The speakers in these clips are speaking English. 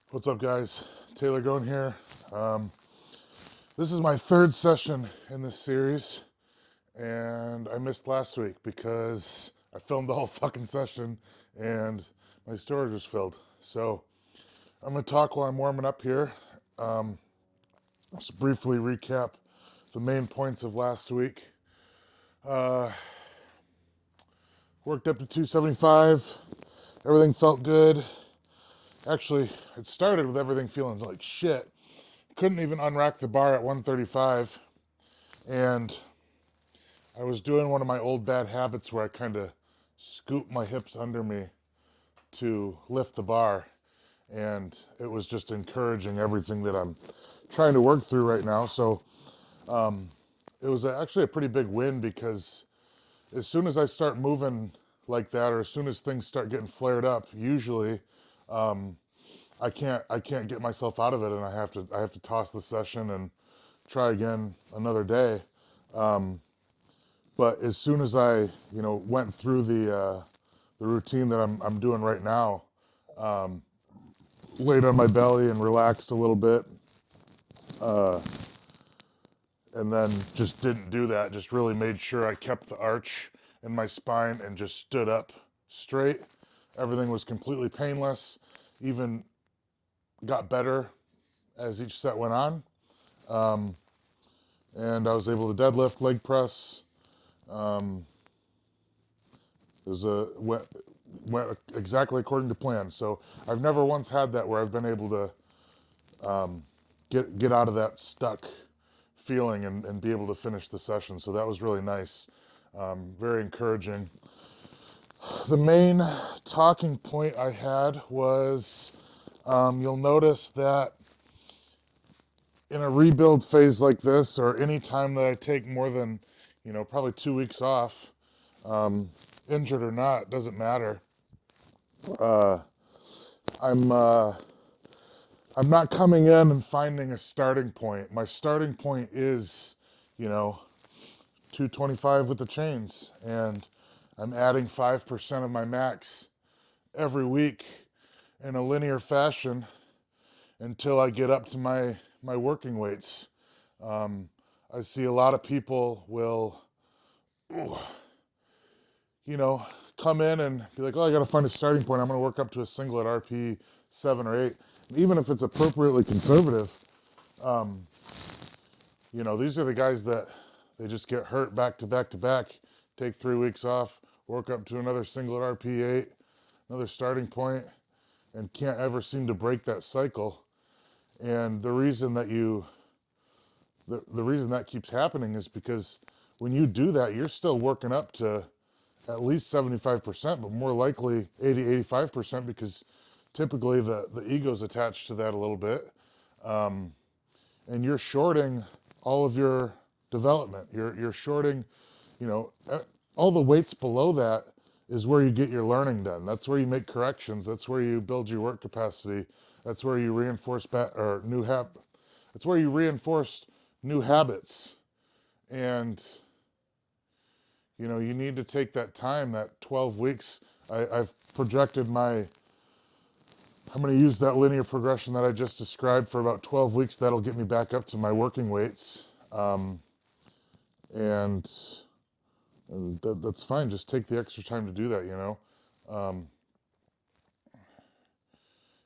What's up, guys? Taylor Gone here. Um, this is my third session in this series, and I missed last week because I filmed the whole fucking session and my storage was filled. So I'm gonna talk while I'm warming up here. Um, just briefly recap the main points of last week. Uh, Worked up to 275. Everything felt good. Actually, it started with everything feeling like shit. Couldn't even unrack the bar at 135. And I was doing one of my old bad habits where I kind of scoop my hips under me to lift the bar. And it was just encouraging everything that I'm trying to work through right now. So it was actually a pretty big win because as soon as I start moving like that, or as soon as things start getting flared up, usually I can't get myself out of it, and I have to toss the session and try again another day. But as soon as I went through the routine that I'm doing right now, laid on my belly and relaxed a little bit, and then just didn't do that. Just really made sure I kept the arch in my spine and just stood up straight. Everything was completely painless. Even got better as each set went on, and I was able to deadlift, leg press. It was went exactly according to plan. So I've never once had that where I've been able to get out of that stuck feeling and be able to finish the session. So that was really nice, very encouraging. The main talking point I had was you'll notice that in a rebuild phase like this, or any time that I take more than probably 2 weeks off, injured or not, doesn't matter. I'm I'm not coming in and finding a starting point. My starting point is, you know, 225 with the chains, and I'm adding 5% of my max every week in a linear fashion until I get up to my working weights. I see a lot of people will, you know, come in and be like, oh, I got to find a starting point. I'm going to work up to a single at RP 7 or 8. And even if it's appropriately conservative, these are the guys that they just get hurt back to back to back, take 3 weeks off, work up to another single at RP8, another starting point, and can't ever seem to break that cycle. And the reason that keeps happening is because when you do that, you're still working up to at least 75%, but more likely 80, 85% because typically the ego's attached to that a little bit. And you're shorting all of your development. You're shorting, you know, all the weights below that is where you get your learning done. That's where you make corrections. That's where you build your work capacity. That's where you reinforce or new That's where you reinforce new habits. And you need to take that time, that 12 weeks. I've projected I'm going to use that linear progression that I just described for about 12 weeks. That'll get me back up to my working weights. And that's fine. Just take the extra time to do that.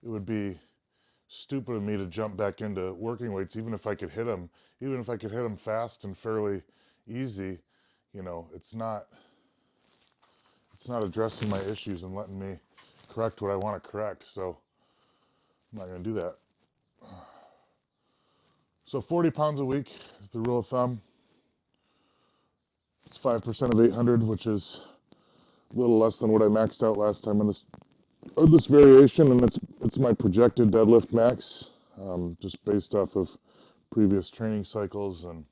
It would be stupid of me to jump back into working weights, even if I could hit them, even if I could hit them fast and fairly easy. It's not addressing my issues and letting me correct what I want to correct. So I'm not going to do that. So 40 pounds a week is the rule of thumb. It's 5% of 800, which is a little less than what I maxed out last time on this variation, and it's my projected deadlift max, just based off of previous training cycles and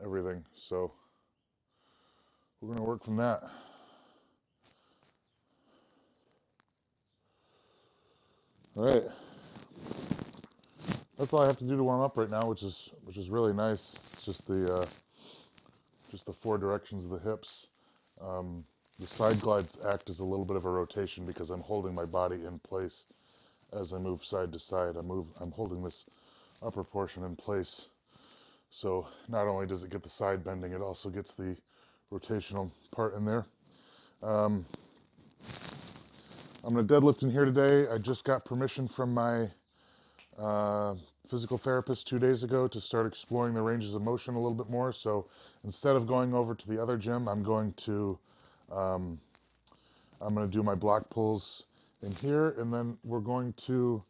everything. So we're gonna work from that. All right, that's all I have to do to warm up right now, which is really nice. It's just the four directions of the hips. The side glides act as a little bit of a rotation because I'm holding my body in place as I move side to side. I'm holding this upper portion in place. So not only does it get the side bending, it also gets the rotational part in there. I'm going to deadlift in here today. I just got permission from my physical therapist 2 days ago to start exploring the ranges of motion a little bit more. So instead of going over to the other gym, I'm going to do my block pulls in here, and then we're going to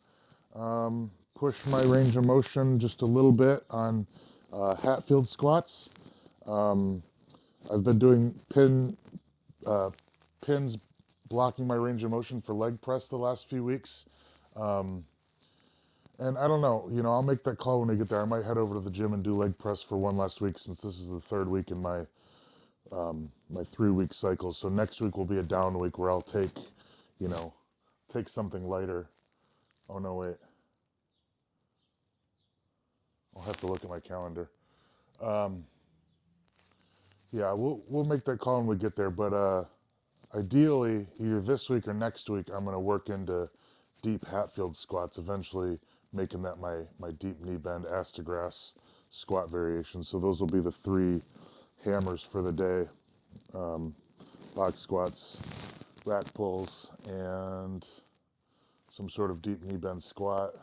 push my range of motion just a little bit on Hatfield squats. I've been doing pins blocking my range of motion for leg press the last few weeks. And I don't know, I'll make that call when I get there. I might head over to the gym and do leg press for one last week, since this is the third week in my 3-week cycle. So next week will be a down week where I'll take something lighter. Oh no, wait. I'll have to look at my calendar. Yeah, we'll make that call when we get there. But ideally, either this week or next week, I'm going to work into deep Hatfield squats, eventually making that my deep knee bend ass to grass squat variation. So those will be the 3 hammers for the day: box squats, rack pulls, and some sort of deep knee bend squat.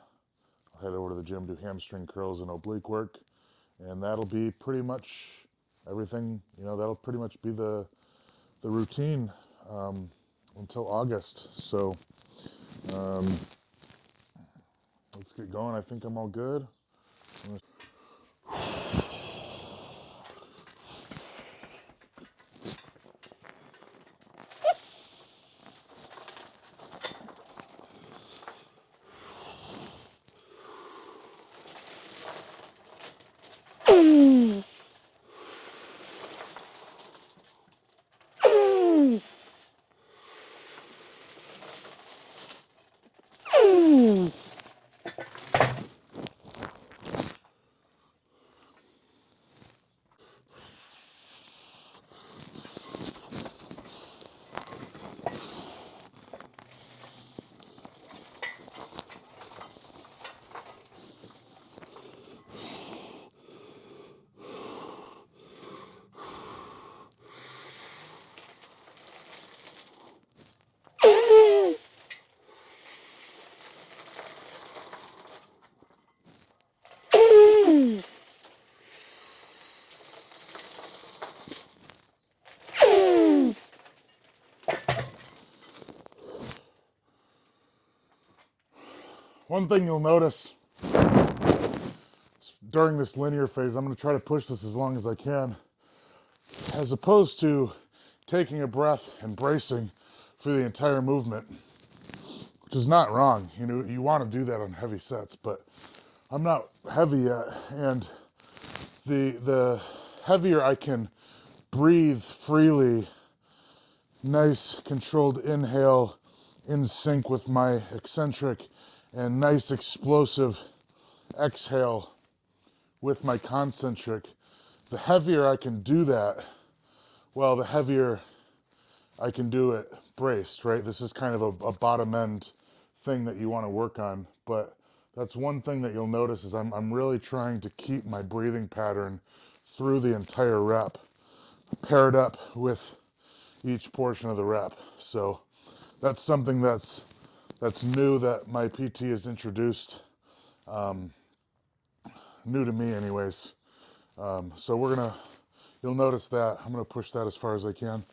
I'll head over to the gym, do hamstring curls and oblique work, and that'll be pretty much everything. That'll pretty much be the routine until August. So let's get going. I think I'm all good. One thing you'll notice during this linear phase, I'm going to try to push this as long as I can, as opposed to taking a breath and bracing for the entire movement, which is not wrong. You want to do that on heavy sets, but I'm not heavy yet, and the heavier I can breathe freely, nice controlled inhale in sync with my eccentric, and nice explosive exhale with my concentric, the heavier I can do that, well, the heavier I can do it braced, right? This is kind of a bottom end thing that you want to work on, but that's one thing that you'll notice is I'm really trying to keep my breathing pattern through the entire rep, paired up with each portion of the rep. So that's something that's new that my PT has introduced, new to me anyways. So you'll notice that I'm gonna push that as far as I can.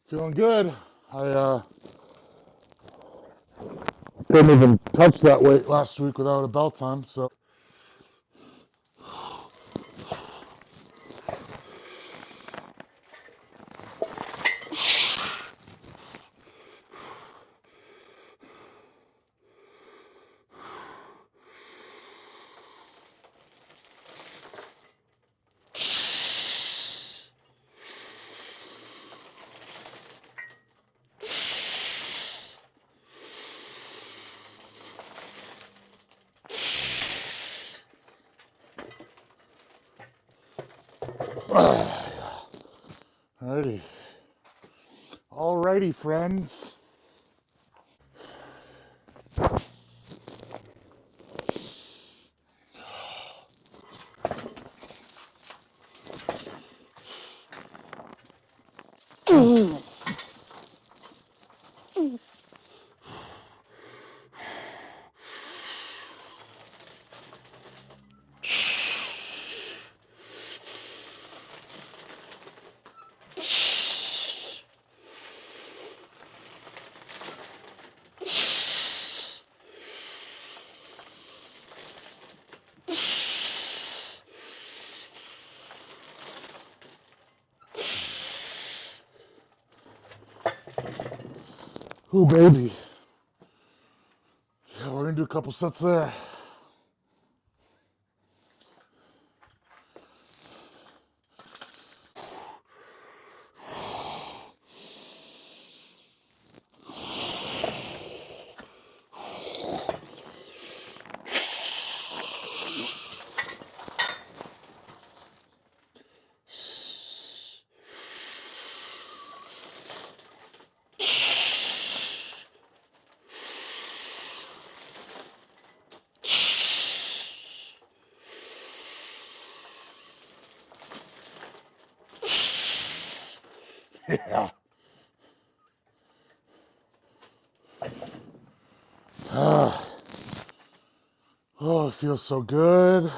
Feeling good. Couldn't even touch that weight last week without a belt on, so. Alrighty. Alrighty, friends. Ooh, baby. Yeah, we're gonna do a couple sets there. Yeah. Oh, it feels so good.